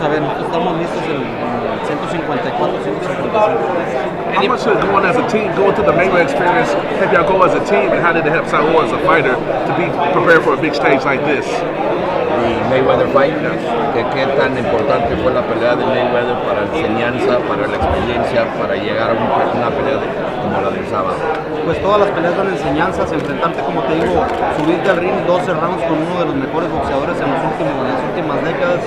a ver, nosotros estamos listos en 154, 155. How much did going as a team, going to the Mayweather experience, help y'all go as a team, and how did it help Saul as a fighter to be prepared for a big stage like this? The Mayweather fight, que qué tan importante fue la pelea de Mayweather para la enseñanza, para la experiencia, para llegar a una pelea como la del sábado. Pues todas las peleas dan enseñanzas, enfrentarte, como te digo, subirte al ring 12 rounds con uno de los mejores boxeadores en las últimas décadas,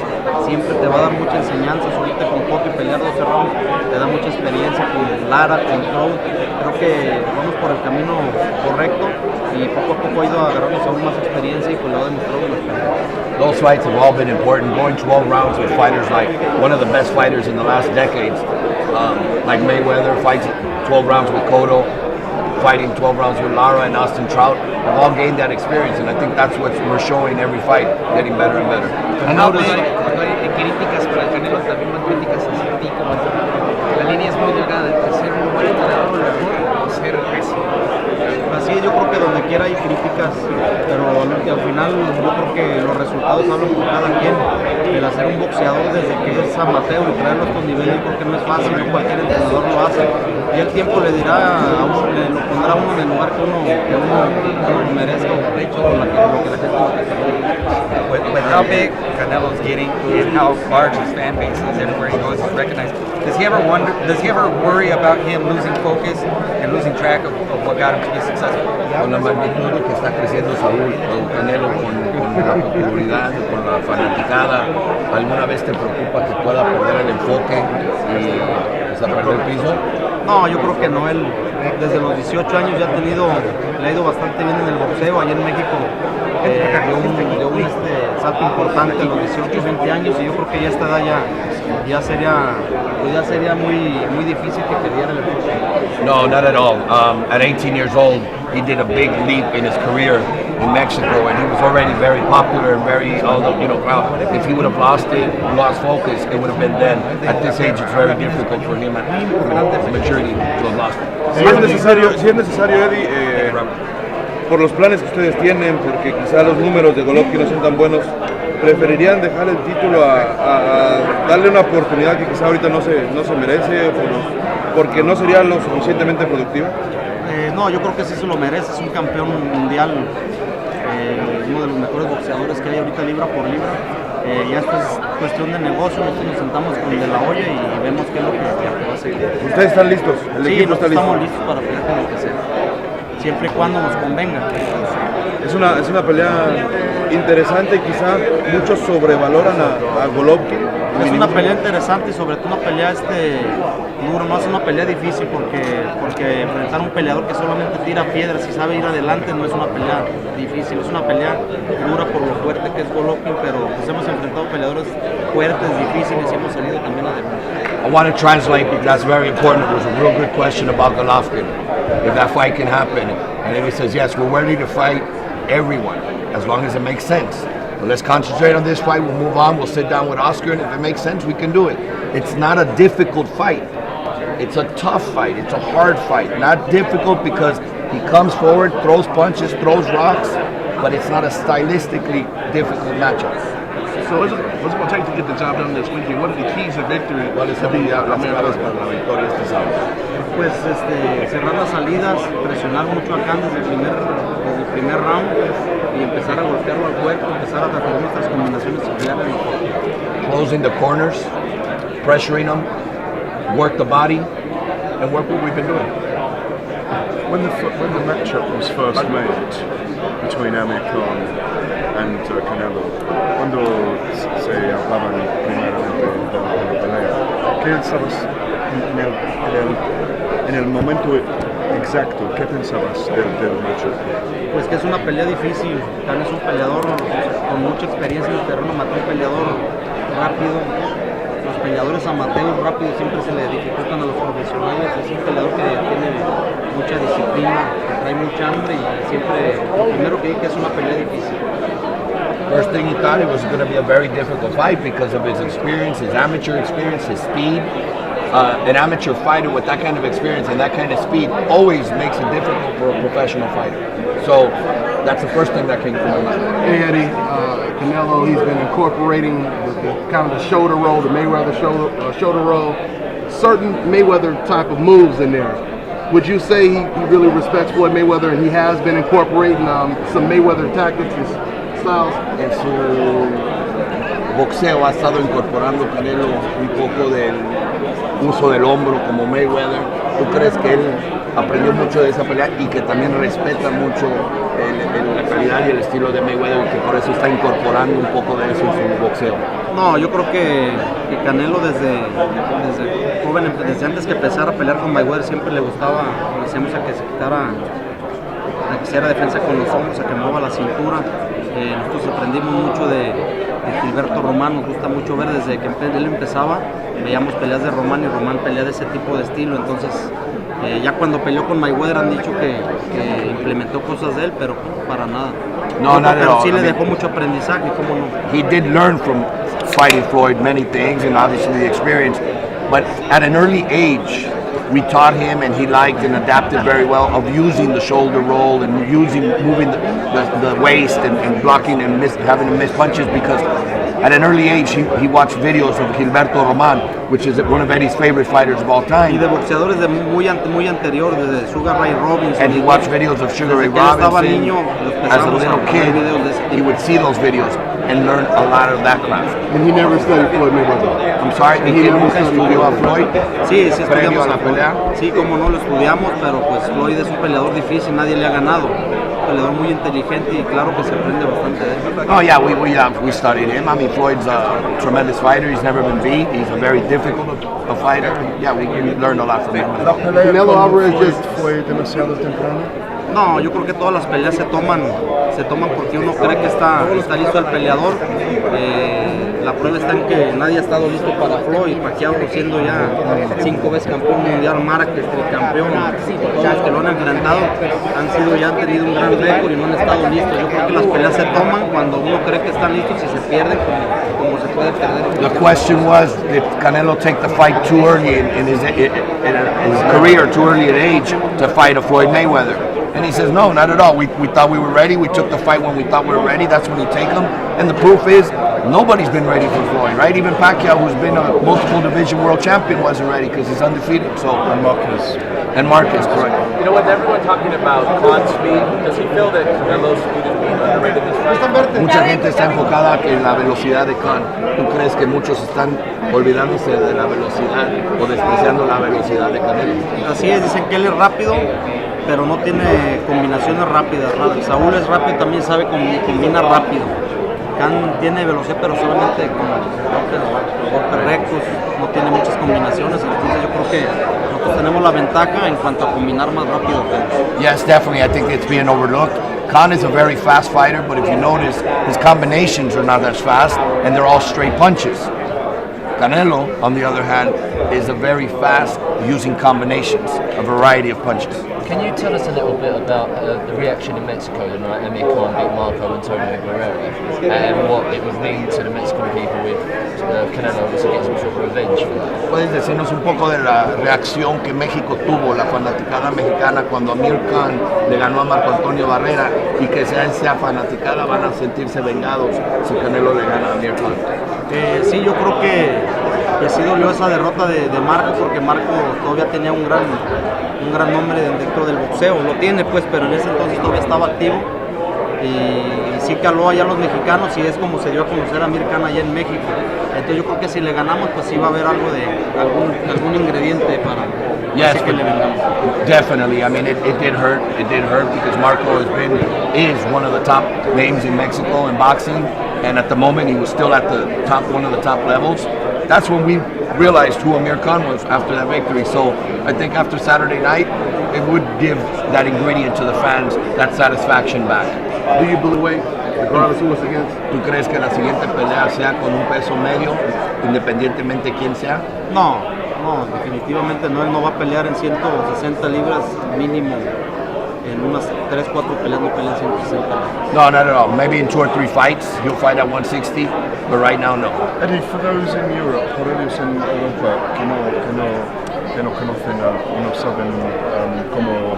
siempre te va a dar mucha enseñanza. Subirte con Poco y pelear 12 rounds te da mucha experiencia con Lara, con Floyd. Creo que vamos por el camino correcto y poco a poco ha ido agarrando aún más experiencia y pues lo ha demostrado en las peleas. Those fights have all been important. Going 12 rounds with fighters like one of the best fighters in the last decades, like Mayweather, fights 12 rounds with Cotto, fighting 12 rounds with Lara and Austin Trout, have all gained that experience, and I think that's what we're showing every fight, getting better and better. Cuando hay críticas para el Canelo, también más críticas hacia ti, como la línea es muy delgada entre ser un buen entrenador o ser pésimo. Así es, yo creo que donde quiera hay críticas, pero al final yo creo que los resultados hablan por cada quien. El hacer un boxeador desde que es amateur y traerlo a estos niveles, yo creo que no es fácil, no cualquier entrenador lo hace. Y el tiempo le dirá a uno, lo pondrá a uno en el lugar que uno merezca, o hecho lo que la gente lo que With how big Canelo's getting and how large his fan base is, everywhere he goes, he's recognized. Does he ever worry about him losing focus and losing track of what got him to be successful? Con la magnitud de que está creciendo Saúl o Canelo con la popularidad, con la fanaticada, ¿alguna vez te preocupa que pueda perder el enfoque y perder el piso? No, yo creo que no. Él desde los 18 años ya le ha ido bastante bien en el boxeo. Allá en México dio un salto importante a los 18, 20 años, y yo creo que ya a esta edad ya sería muy difícil que perdiera el enfoque. No, not at all. At 18 years old, he did a big leap in his career in Mexico, and he was already very popular and very, if he would have lost focus, it would have been then. At this age, it's very difficult for him at maturity to have lost it. Si es necesario, Eddie, por los planes que ustedes tienen, porque quizá los números de Golovkin no son tan buenos, ¿preferirían dejar el título a darle una oportunidad que quizá ahorita no se merece porque no sería lo suficientemente productivo? No, yo creo que sí se lo merece. Es un campeón mundial, uno de los mejores boxeadores que hay ahorita libra por libra. Ya esto es cuestión de negocio. Nosotros nos sentamos con De La Hoya y vemos qué es lo que va a seguir. ¿Ustedes están listos? ¿El equipo está listo? Estamos listos para pelear con el que sea, siempre y cuando nos convenga. Es una pelea interesante, quizá muchos sobrevaloran a Golovkin. Es una pelea interesante y sobre todo una pelea dura, no es una pelea difícil porque enfrentar a un peleador que solamente tira piedras y sabe ir adelante no es una pelea difícil, es una pelea dura por lo fuerte que es Golovkin, pero pues hemos enfrentado peleadores fuertes, difíciles y hemos salido también adelante. I want to translate because that's very important. It was a real good question about Golovkin, if that fight can happen. And then he says, yes, we're ready to fight everyone, as long as it makes sense. So let's concentrate on this fight, we'll move on, we'll sit down with Oscar, and if it makes sense, we can do it. It's not a difficult fight. It's a tough fight. It's a hard fight. Not difficult because he comes forward, throws punches, throws rocks, but it's not a stylistically difficult matchup. So what's it going to take to get the job done this weekend? What are the keys to victory? ¿Cuáles son las claves para la victoria este sábado? Pues cerrar las salidas, presionar mucho a Khan desde el primer round y empezar a golpearlo al cuerpo, empezar a tratar nuestras combinaciones y pelear. Closing the corners, pressuring them, work the body, and work what we've been doing. When the matchup was first made between Amir Khan and Canelo, cuando se hablaban primeramente de la pelea, ¿qué pensabas en el momento exacto? ¿Qué pensabas del matchup? Pues que es una pelea difícil. Khan es un peleador con mucha experiencia en el terreno, mató a un peleador rápido. Los peleadores amateurs rápidos siempre se le dificultan a los profesionales. Es un peleador que tiene mucha disciplina, que trae mucha hambre y siempre lo primero que dije es una pelea difícil. First thing he thought it was going to be a very difficult fight because of his experience, his amateur experience, his speed. An amateur fighter with that kind of experience and that kind of speed always makes it difficult for a professional fighter. So that's the first thing that came to my mind. Hey Eddie, Canelo. He's been incorporating the kind of the shoulder roll, the Mayweather shoulder roll, certain Mayweather type of moves in there. Would you say he really respects Floyd Mayweather and he has been incorporating some Mayweather tactics and styles? En su boxeo ha estado incorporando Canelo un poco del uso del hombro como Mayweather. ¿Tú crees que él aprendió mucho de esa pelea y que también respeta mucho la calidad y el estilo de Mayweather y que por eso está incorporando un poco de eso en su boxeo? No, yo creo que Canelo desde joven, desde antes que empezara a pelear con Mayweather, siempre le gustaba, como decíamos, a que se quitara, a que hiciera defensa con los hombros, a que mueva la cintura. Nosotros aprendimos mucho de Gilberto Román, nos gusta mucho ver desde que él empezaba, veíamos peleas de Román y Román pelea de ese tipo de estilo, entonces ya cuando peleó con Mayweather han dicho que implementó cosas de él, pero para nada. No, not at all. Sí le dejó mucho aprendizaje, ¿cómo no? He did learn from fighting Floyd many things and obviously the experience, but at an early age we taught him and he liked and adapted very well of using the shoulder roll and moving the waist and blocking and having to miss punches because at an early age he watched videos of Gilberto Román, which is one of Eddie's favorite fighters of all Y time. de boxeadores de muy anterior, desde Sugar Ray Robinson. And he watched videos of Sugar Ray Desde que él estaba Robinson niño, los as a empezamos little ver kid. videos de ese He tipo. would see those videos and learn a lot of that craft. And he never studied Floyd Mayweather. I'm sorry, And he ¿y never nunca studied estudió a Floyd? Sí, previo estudiamos a la Floyd. pelea? Sí, como no lo estudiamos, pero pues Floyd es un peleador difícil, nadie le ha ganado. Un peleador muy inteligente y claro que se aprende bastante de él. Oh yeah, we studied him. I mean, Floyd's a tremendous fighter. He's never been beat. He's a very difficult a fighter. Yeah, we learned a lot from him. Canelo Alvarez just fue demasiado temprano. No, yo creo que todas las peleas se toman porque uno cree que está listo el peleador. La prueba está en que nadie ha estado listo para Floyd. Pacquiao siendo ya 5 veces campeón mundial, Márquez tricampeón, todos los que lo han enfrentado han tenido un gran récord y no han estado listos. Yo creo que las peleas se toman cuando uno cree que están listos y se pierden como se puede perder. The question was, did Canelo take the fight too early in his career, too early at age, to fight a Floyd Mayweather? And he says, no, not at all. We thought we were ready. We took the fight when we thought we were ready. That's when you take them. And the proof is, nobody's been ready for Floyd, right? Even Pacquiao, who's been a multiple division world champion, wasn't ready because he's undefeated. So and Marcus, correct. You know, with everyone talking about Khan's speed, does he feel that Canelo's speed is being underrated this fight? Mucha gente está enfocada en la velocidad de Khan. ¿Tú crees que muchos están olvidándose de la velocidad o despreciando la velocidad de Canelo? Así es, dicen que él es rápido, pero no tiene combinaciones rápidas. Saúl es rápido, también sabe combina rápido. Khan tiene velocidad, pero solamente con golpes rectos, no tiene muchas combinaciones. Entonces yo creo que nosotros tenemos la ventaja en cuanto a combinar más rápido que él. Yes, definitely. I think it's being overlooked. Khan is a very fast fighter, but if you notice, his combinations are not as fast, and they're all straight punches. Canelo, on the other hand, is a very fast using combinations, a variety of punches. Can you tell us a little bit about the reaction in Mexico the night Amir Khan beat Marco Antonio Barrera and what it would mean to the Mexican people with Canelo to get some sort of revenge for that? ¿Puedes decirnos un poco de la reacción que México tuvo, la fanaticada mexicana, cuando Amir Khan le ganó a Marco Antonio Barrera y que esa fanaticada van a sentirse vengados si Canelo le gana a Amir Khan? Sí, yo creo que sí dolió esa derrota de Marco, porque Marco todavía tenía un gran nombre dentro del boxeo, lo tiene pues, pero en ese entonces todavía estaba activo y sí caló allá a los mexicanos y es como se dio a conocer a Amir Khan allá en México. Entonces yo creo que si le ganamos pues sí va a haber algo de algún ingrediente para Yes, que le vengamos. definitely. I mean, it did hurt. It did hurt because Marco is one of the top names in Mexico in boxing, and at the moment he was still at the top, one of the top levels. That's when we realized who Amir Khan was after that victory. So I think after Saturday night, it would give that ingredient to the fans, that satisfaction back. do you believe weight, regardless who it's against? ¿Tú crees que la siguiente pelea sea con un peso medio, independientemente de quién sea? No, definitivamente no, él no va a pelear en 160 libras mínimo, en unas 3-4 peleas no pelea en 160 libras. No, not at all. Maybe in 2 or 3 fights he'll fight at 160, but right now no. Eddie, for those in Europe, por ellos en Europa que no conocen o no saben como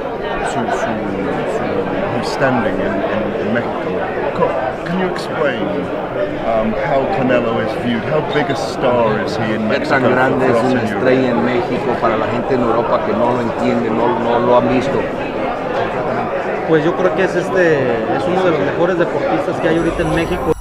su standing en in Mexico. Can you explain how Canelo is viewed? How big a star is he in ¿Qué Mexico? tan grande for es us una in Europe? estrella en México para la gente en Europa que no lo entiende, no lo han visto? Pues yo creo que es uno de los mejores deportistas que hay ahorita en México.